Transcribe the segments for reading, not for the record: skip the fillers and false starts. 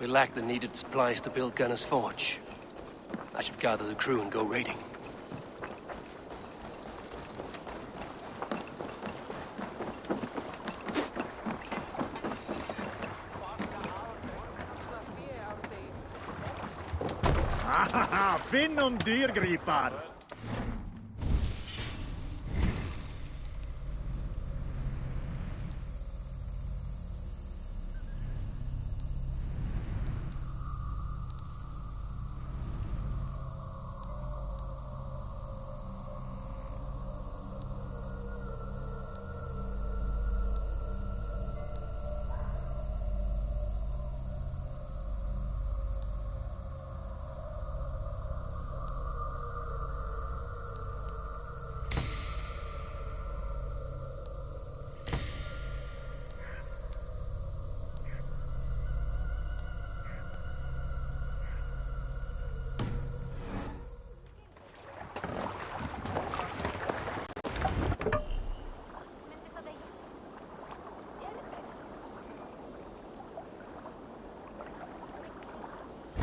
We lack the needed supplies to build Gunner's Forge. I should gather the crew and go raiding. Finn om dyrgripar!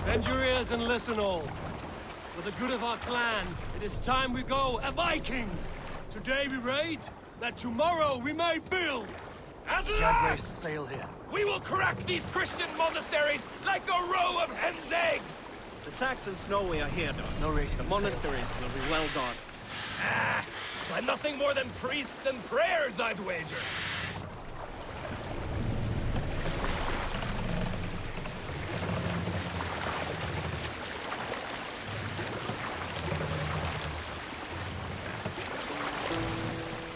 Bend your ears and listen all. For the good of our clan, it is time we go a Viking! Today we raid, that tomorrow we may build! At Can't raise last! sail here. We will crack these Christian monasteries like a row of hen's eggs! The Saxons know we are here, though. No raising The the sail. monasteries will be well guarded. Ah, by nothing more than priests and prayers, I'd wager!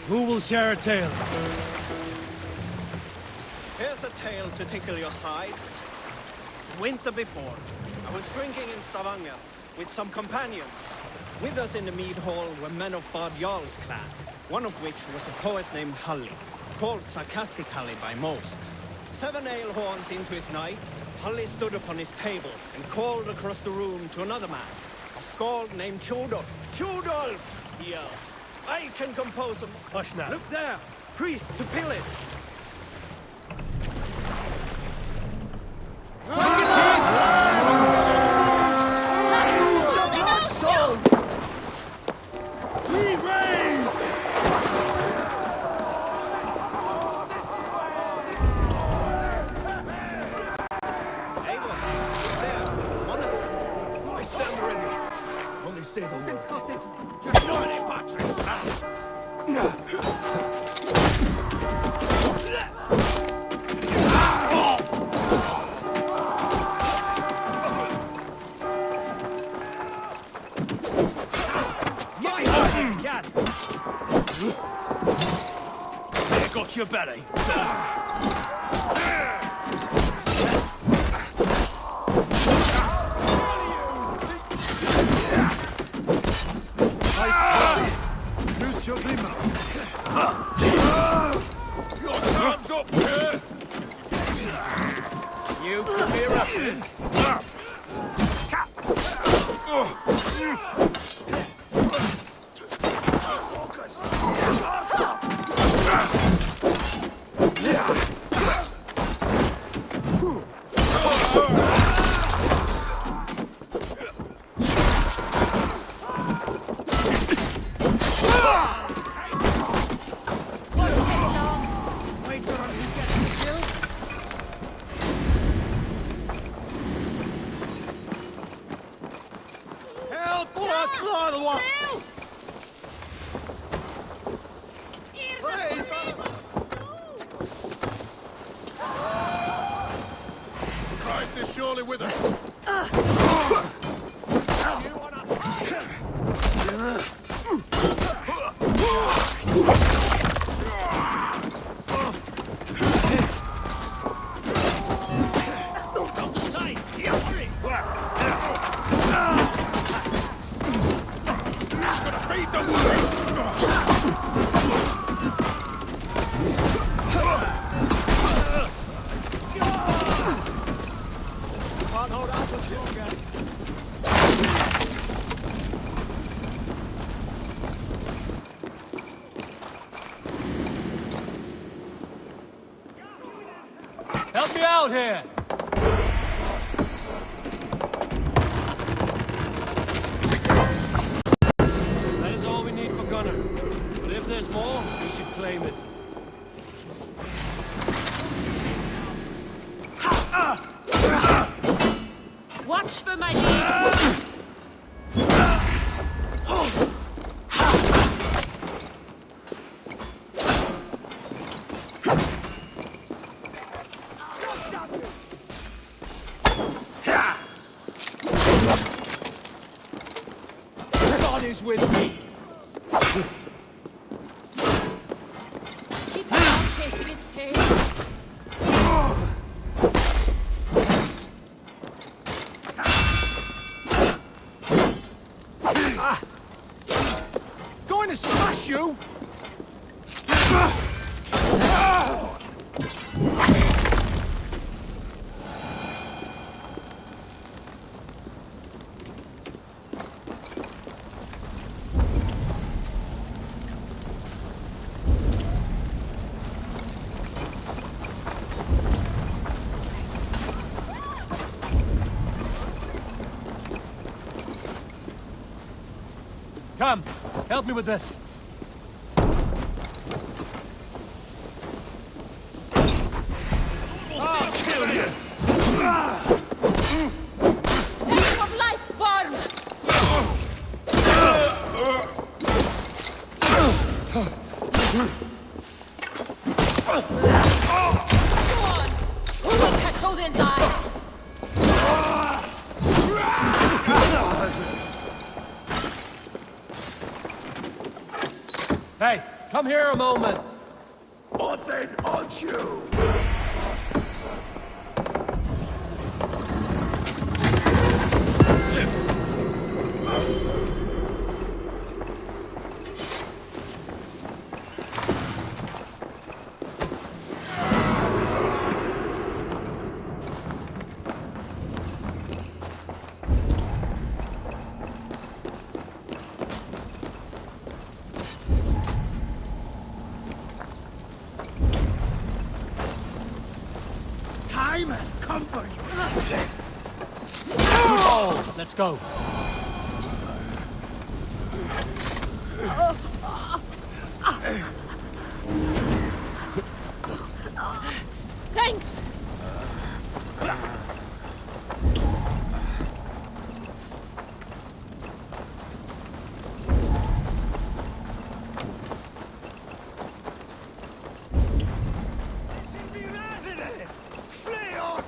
Who will share a tale? Here's a tale to tickle your sides. Winter before, I was drinking in Stavanger with some companions. With us in the mead hall were men of Bard Jarl's clan, one of which was a poet named Halli, called sarcastically by most. 7 ale horns into his night, Halli stood upon his table and called across the room to another man, a skald named Chodolf. Chodolf! He yelled. I can compose a... Hush now. Look there! Priest to pillage! Say the word. There got your belly. Loose your glimmer. Your time's up here! You can be erupted. Christ is surely with us. Help me out here! claim it. Watch for my lead! God is with me. Keep on chasing its tail. Going to smash you! Come, help me with this. Aim of life form! Go on! Who will catch all the die? Hey, come here a moment. What then, aren't you? Time has come for you. Oh, let's go. Thanks! Flee on!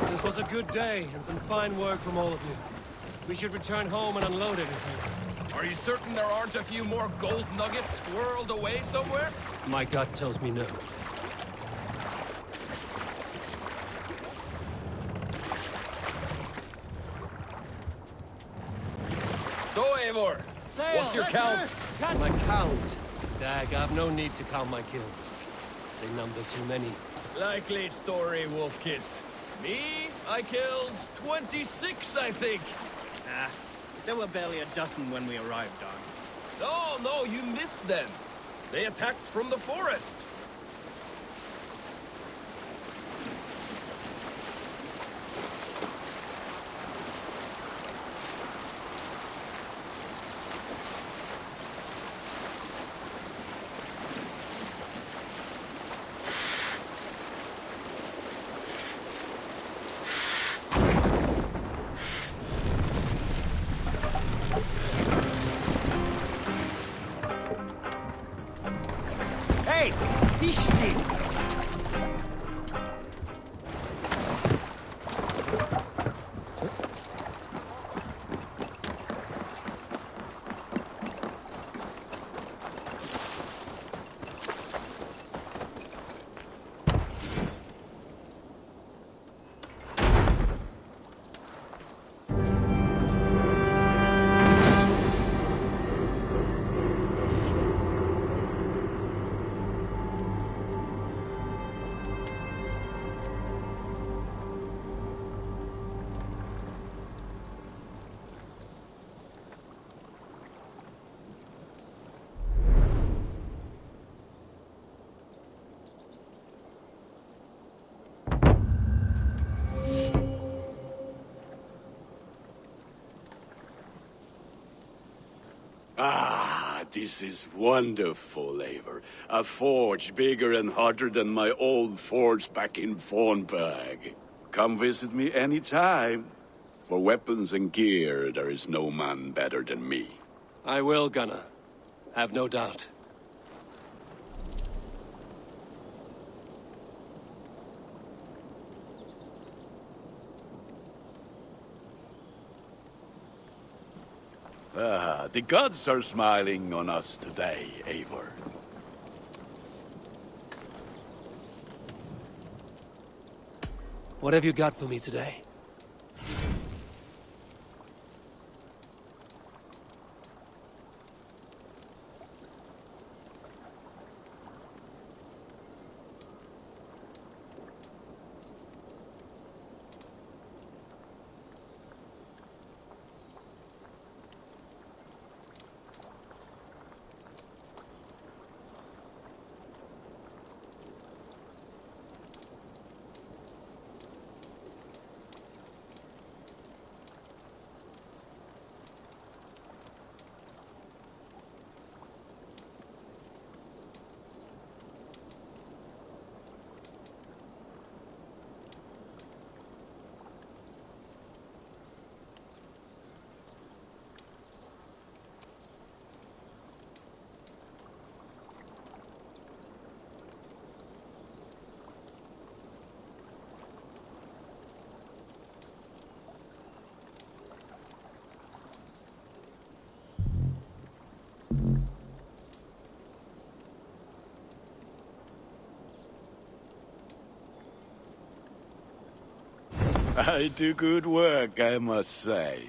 This was a good day, and some fine work from all of you. We should return home and unload everything. Are you certain there aren't a few more gold nuggets squirreled away somewhere? My gut tells me no. So, Eivor, what's your count? My count? Dag, I've no need to count my kills. They number too many. Likely story, Wolfkist. Me? I killed 26, I think. Ah, there were barely a dozen when we arrived on. No, you missed them. They attacked from the forest. Hey! Ah, this is wonderful, Eivor. A forge bigger and hotter than my old forge back in Fornburg. Come visit me anytime. For weapons and gear, there is no man better than me. I will, Gunnar. Have no doubt. Ah, the gods are smiling on us today, Eivor. What have you got for me today? I do good work, I must say.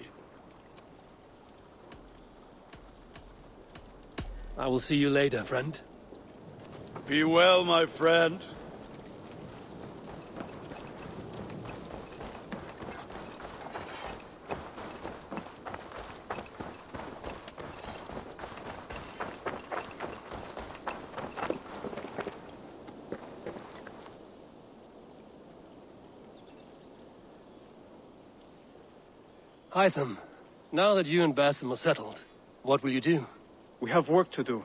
I will see you later, friend. Be well, my friend. Hytham, now that you and Basim are settled, what will you do? We have work to do,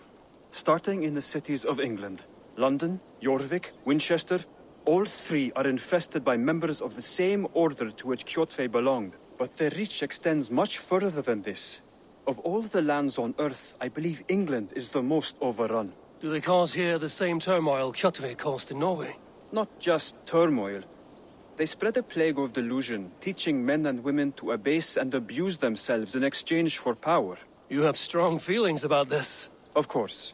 starting in the cities of England. London, Jorvik, Winchester, all three are infested by members of the same order to which Kjotve belonged. But their reach extends much further than this. Of all the lands on Earth, I believe England is the most overrun. Do they cause here the same turmoil Kjotve caused in Norway? Not just turmoil. They spread a plague of delusion, teaching men and women to abase and abuse themselves in exchange for power. You have strong feelings about this. Of course.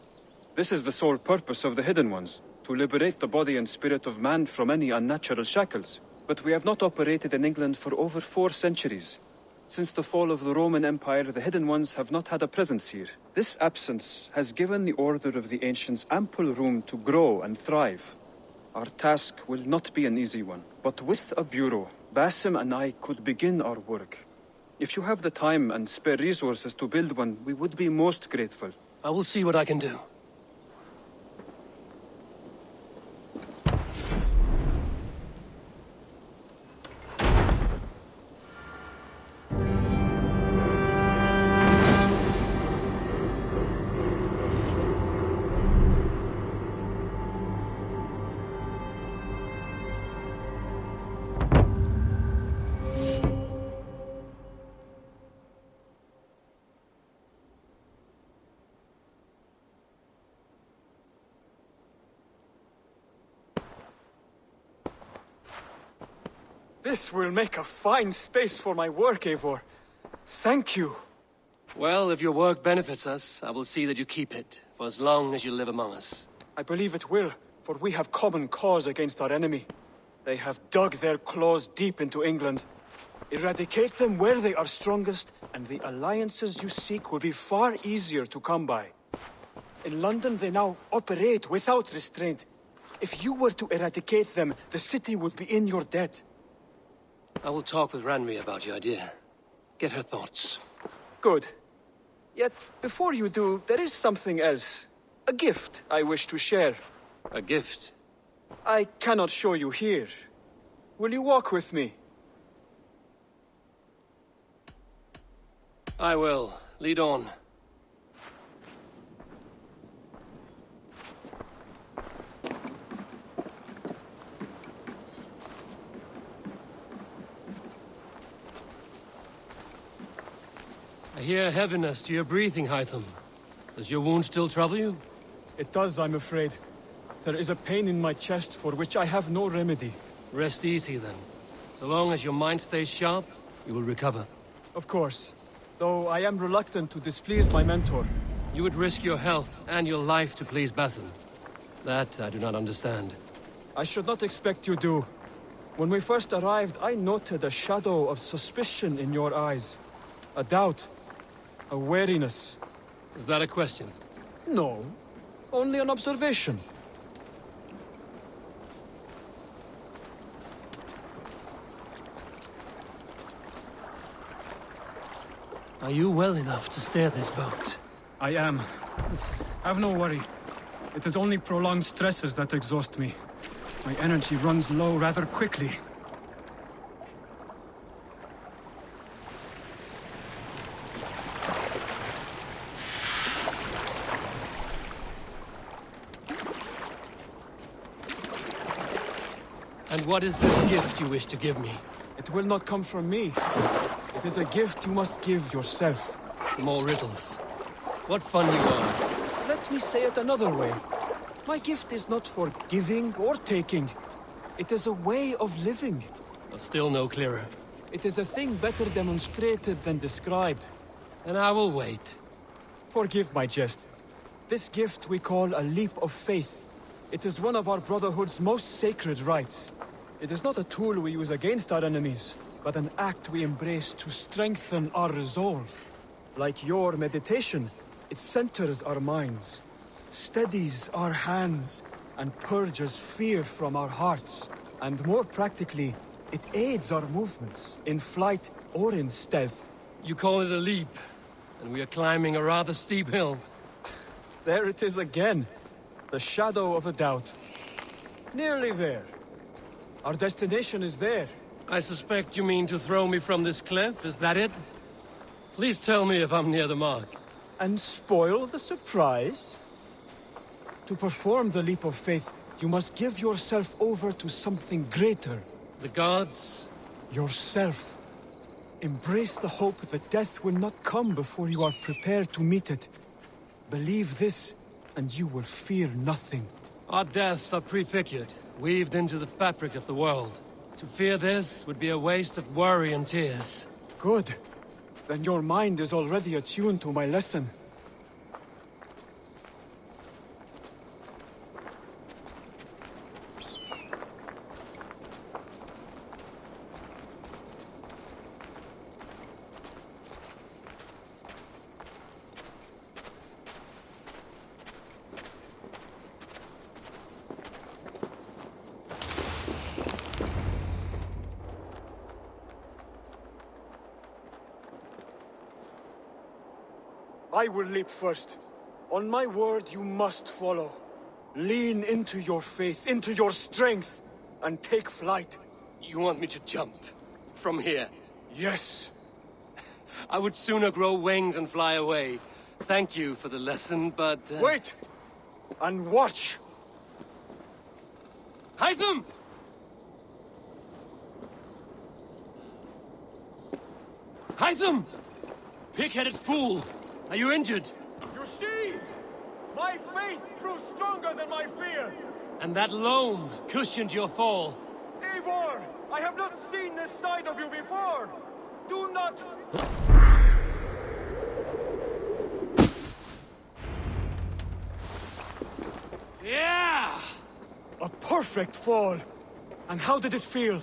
This is the sole purpose of the Hidden Ones, to liberate the body and spirit of man from any unnatural shackles. But we have not operated in England for over 4 centuries. Since the fall of the Roman Empire, the Hidden Ones have not had a presence here. This absence has given the Order of the Ancients ample room to grow and thrive. Our task will not be an easy one, but with a bureau, Basim and I could begin our work. If you have the time and spare resources to build one, we would be most grateful. I will see what I can do. This will make a fine space for my work, Eivor. Thank you. Well, if your work benefits us, I will see that you keep it, for as long as you live among us. I believe it will, for we have common cause against our enemy. They have dug their claws deep into England. Eradicate them where they are strongest, and the alliances you seek will be far easier to come by. In London, they now operate without restraint. If you were to eradicate them, the city would be in your debt. I will talk with Ranri about your idea. Get her thoughts. Good. Yet, before you do, there is something else. A gift I wish to share. A gift? I cannot show you here. Will you walk with me? I will. Lead on. I hear heaviness to your breathing, Hytham. Does your wound still trouble you? It does, I'm afraid. There is a pain in my chest for which I have no remedy. Rest easy, then. So long as your mind stays sharp, you will recover. Of course. Though I am reluctant to displease my mentor. You would risk your health and your life to please Basin. That I do not understand. I should not expect you do. When we first arrived, I noted a shadow of suspicion in your eyes. A doubt. A wariness. Is that a question? No. Only an observation. Are you well enough to steer this boat? I am. Have no worry. It is only prolonged stresses that exhaust me. My energy runs low rather quickly. And what is this gift you wish to give me? It will not come from me. It is a gift you must give yourself. More riddles. What fun you are. Let me say it another way. My gift is not for giving or taking. It is a way of living. Still no clearer. It is a thing better demonstrated than described. And I will wait. Forgive my jest. This gift we call a leap of faith. It is one of our Brotherhood's most sacred rites. It is not a tool we use against our enemies, but an act we embrace to strengthen our resolve. Like your meditation, it centers our minds, steadies our hands, and purges fear from our hearts. And more practically, it aids our movements, in flight or in stealth. You call it a leap, and we are climbing a rather steep hill. There it is again. The shadow of a doubt. Nearly there. Our destination is there. I suspect you mean to throw me from this cliff, is that it? Please tell me if I'm near the mark. And spoil the surprise? To perform the leap of faith, you must give yourself over to something greater. The gods? Yourself. Embrace the hope that death will not come before you are prepared to meet it. Believe this, and you will fear nothing. Our deaths are prefigured, weaved into the fabric of the world. To fear this would be a waste of worry and tears. Good. Then your mind is already attuned to my lesson. I will leap first. On my word, you must follow. Lean into your faith, into your strength, and take flight. You want me to jump? From here? Yes. I would sooner grow wings and fly away. Thank you for the lesson, but... Wait! And watch! Hytham! Hytham! Pig-headed fool! Are you injured? You see? My faith proved stronger than my fear! And that loam cushioned your fall. Eivor! I have not seen this side of you before! Do not... Yeah! A perfect fall! And how did it feel?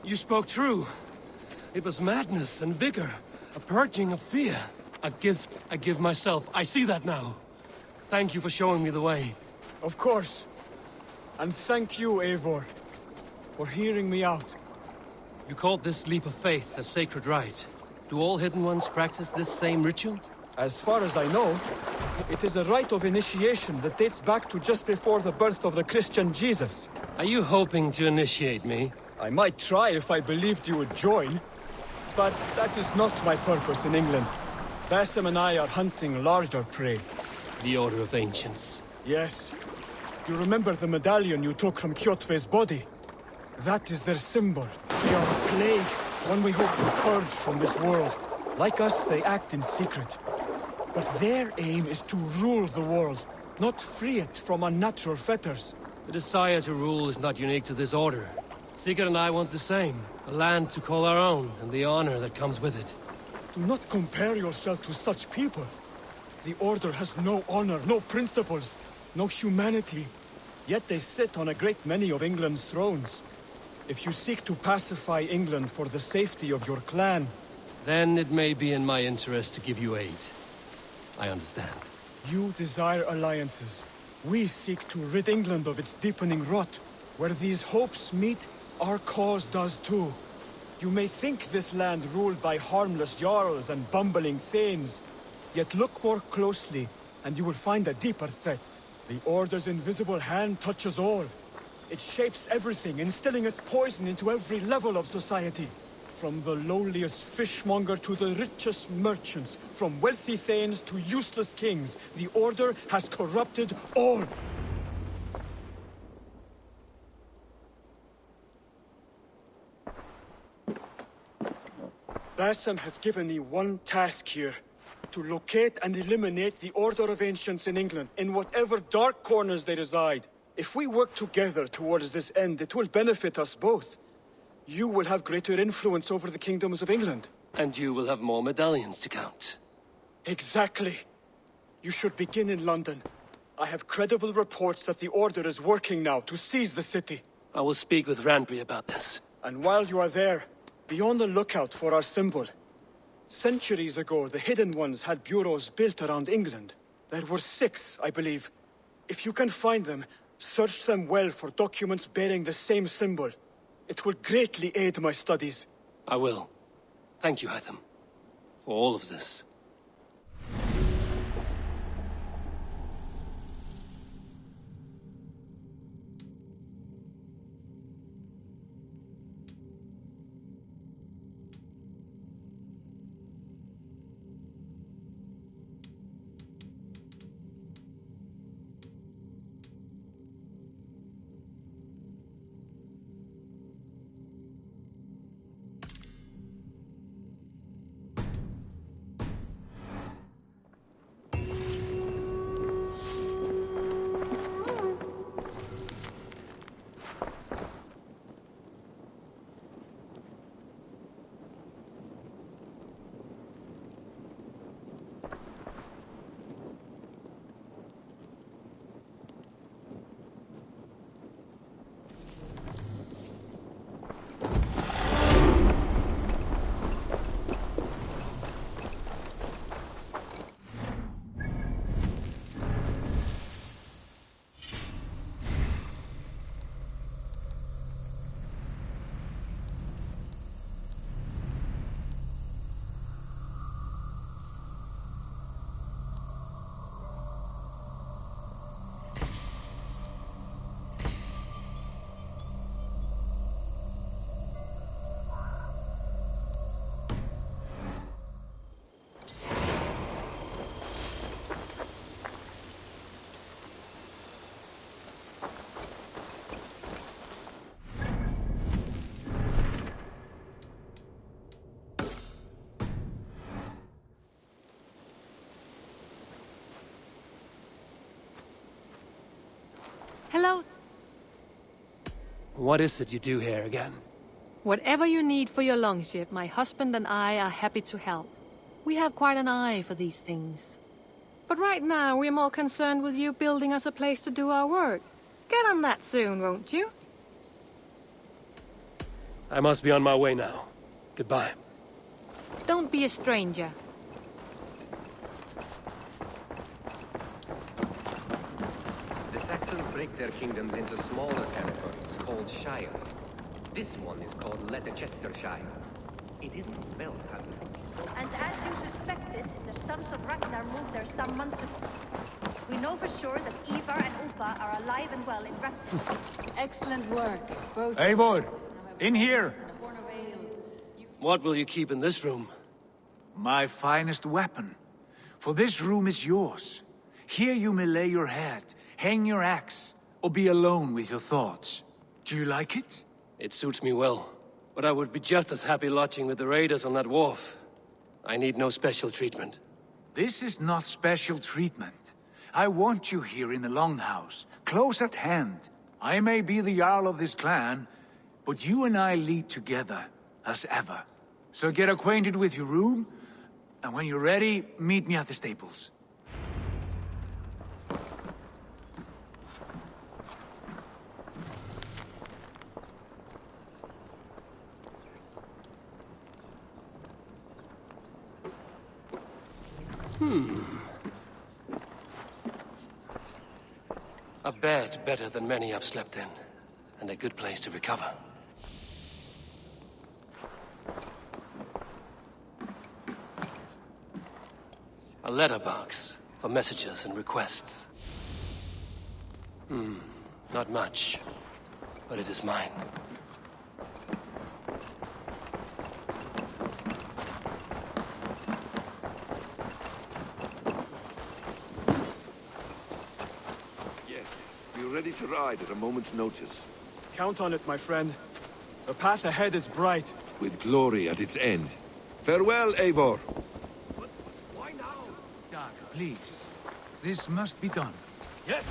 You spoke true. It was madness and vigor. A purging of fear. A gift I give myself. I see that now. Thank you for showing me the way. Of course. And thank you, Eivor, for hearing me out. You called this leap of faith a sacred rite. Do all Hidden Ones practice this same ritual? As far as I know, it is a rite of initiation that dates back to just before the birth of the Christian Jesus. Are you hoping to initiate me? I might try if I believed you would join, but that is not my purpose in England. Basim and I are hunting larger prey. The Order of Ancients. Yes. You remember the medallion you took from Kjotve's body? That is their symbol. They are a plague, one we hope to purge from this world. Like us, they act in secret. But their aim is to rule the world, not free it from unnatural fetters. The desire to rule is not unique to this order. Sigurd and I want the same. A land to call our own, and the honor that comes with it. Do not compare yourself to such people. The Order has no honor, no principles, no humanity. Yet they sit on a great many of England's thrones. If you seek to pacify England for the safety of your clan... Then it may be in my interest to give you aid. I understand. You desire alliances. We seek to rid England of its deepening rot. Where these hopes meet, our cause does too. You may think this land ruled by harmless jarls and bumbling thanes. Yet look more closely, and you will find a deeper threat. The Order's invisible hand touches all. It shapes everything, instilling its poison into every level of society. From the lowliest fishmonger to the richest merchants, from wealthy thanes to useless kings, the Order has corrupted all. Bassam has given me one task here. To locate and eliminate the Order of Ancients in England, in whatever dark corners they reside. If we work together towards this end, it will benefit us both. You will have greater influence over the kingdoms of England. And you will have more medallions to count. Exactly. You should begin in London. I have credible reports that the Order is working now to seize the city. I will speak with Randbury about this. And while you are there, be on the lookout for our symbol. Centuries ago, the Hidden Ones had bureaus built around England. There were 6, I believe. If you can find them, search them well for documents bearing the same symbol. It will greatly aid my studies. I will. Thank you, Hytham, for all of this. Hello. What is it you do here again? Whatever you need for your longship, my husband and I are happy to help. We have quite an eye for these things. But right now, we're more concerned with you building us a place to do our work. Get on that soon, won't you? I must be on my way now. Goodbye. Don't be a stranger. The Saxons break their kingdoms into smaller territories called shires. This one is called Leicestershire. It isn't spelled how you think. And as you suspected, the sons of Ragnar moved there some months ago. We know for sure that Ivar and Upa are alive and well in Ragnar. Excellent work, both. Eivor, in here! What will you keep in this room? My finest weapon. For this room is yours. Here you may lay your head, hang your axe, or be alone with your thoughts. Do you like it? It suits me well. But I would be just as happy lodging with the raiders on that wharf. I need no special treatment. This is not special treatment. I want you here in the Longhouse, close at hand. I may be the Jarl of this clan, but you and I lead together, as ever. So get acquainted with your room, and when you're ready, meet me at the stables. A bed better than many I've slept in, and a good place to recover. A letterbox for messages and requests. Not much, but it is mine. Ready to ride at a moment's notice. Count on it, my friend. The path ahead is bright. With glory at its end. Farewell, Eivor. But why now? Dag, please. This must be done. Yes!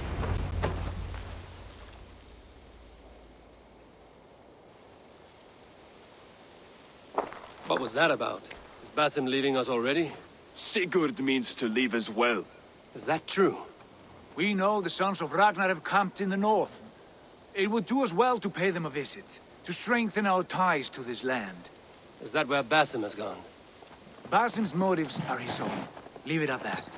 What was that about? Is Basim leaving us already? Sigurd means to leave as well. Is that true? We know the sons of Ragnar have camped in the north. It would do us well to pay them a visit, to strengthen our ties to this land. Is that where Basim has gone? Basim's motives are his own. Leave it at that.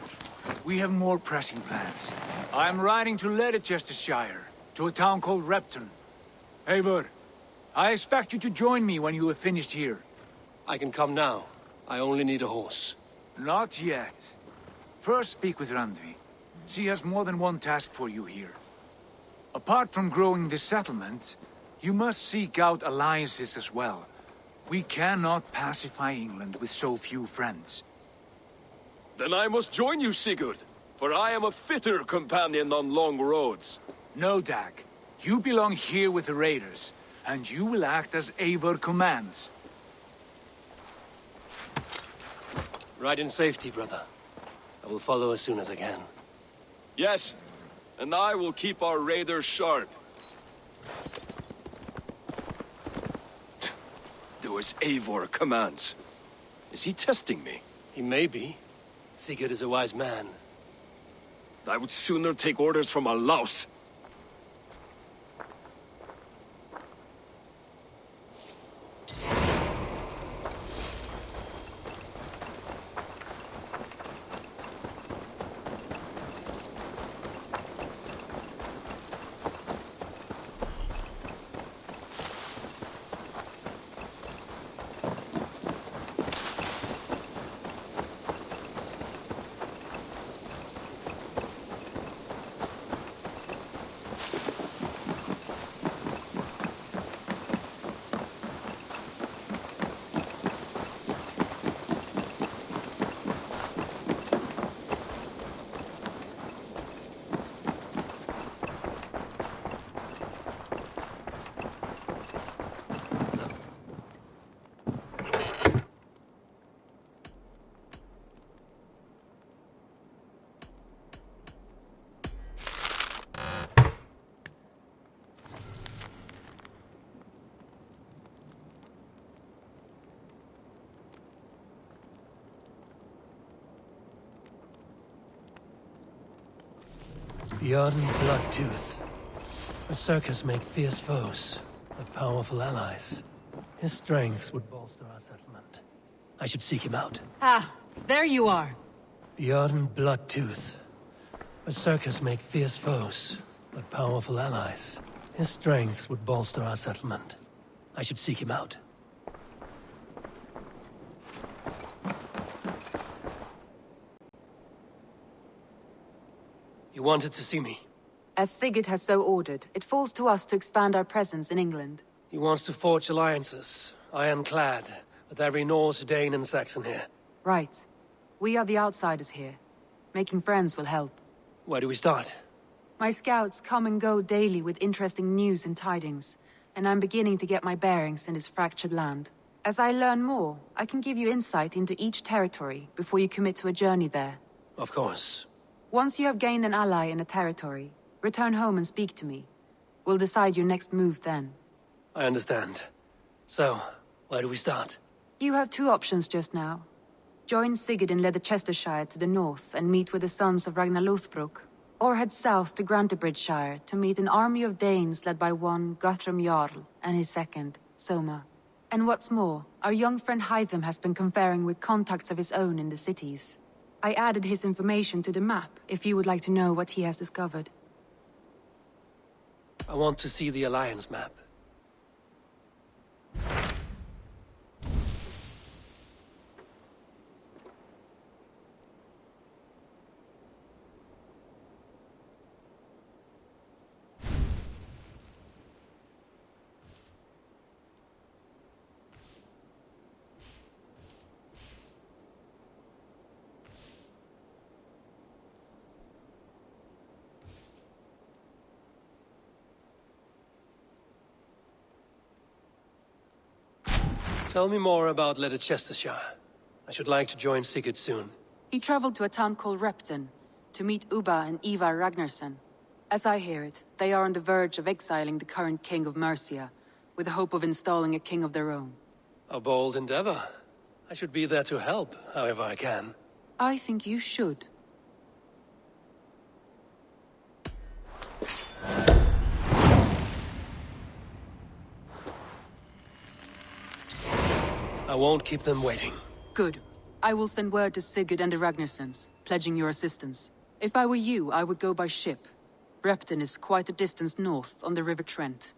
We have more pressing plans. I'm riding to Leicestershire, to a town called Repton. Eivor, I expect you to join me when you have finished here. I can come now. I only need a horse. Not yet. First speak with Randvi. She has more than one task for you here. Apart from growing this settlement, you must seek out alliances as well. We cannot pacify England with so few friends. Then I must join you, Sigurd, for I am a fitter companion on long roads. No, Dag. You belong here with the raiders, and you will act as Eivor commands. Ride in safety, brother. I will follow as soon as I can. Yes, and I will keep our raiders sharp. Do as Eivor commands. Is he testing me? He may be. Sigurd is a wise man. I would sooner take orders from a louse. Bjorn Bloodtooth. Berserkers make fierce foes, but powerful allies. His strength would bolster our settlement. I should seek him out. Ah, there you are. Bjorn Bloodtooth. Berserkers make fierce foes, but powerful allies. His strength would bolster our settlement. I should seek him out. You wanted to see me? As Sigurd has so ordered, it falls to us to expand our presence in England. He wants to forge alliances, ironclad, with every Norse, Dane, and Saxon here. Right. We are the outsiders here. Making friends will help. Where do we start? My scouts come and go daily with interesting news and tidings, and I'm beginning to get my bearings in this fractured land. As I learn more, I can give you insight into each territory before you commit to a journey there. Of course. Once you have gained an ally in a territory, return home and speak to me. We'll decide your next move then. I understand. So, where do we start? You have two options just now. Join Sigurd in Leicestershire to the north and meet with the sons of Ragnar Lothbrok, or head south to Grantebridgeshire to meet an army of Danes led by one Guthrum Jarl and his second, Soma. And what's more, our young friend Hytham has been conferring with contacts of his own in the cities. I added his information to the map if you would like to know what he has discovered. I want to see the Alliance map. Tell me more about Leicestershire. I should like to join Sigurd soon. He traveled to a town called Repton to meet Ubba and Ivar Ragnarsson. As I hear it, they are on the verge of exiling the current king of Mercia, with the hope of installing a king of their own. A bold endeavor. I should be there to help, however I can. I think you should. I won't keep them waiting. Good. I will send word to Sigurd and the Ragnarssons, pledging your assistance. If I were you, I would go by ship. Repton is quite a distance north on the River Trent.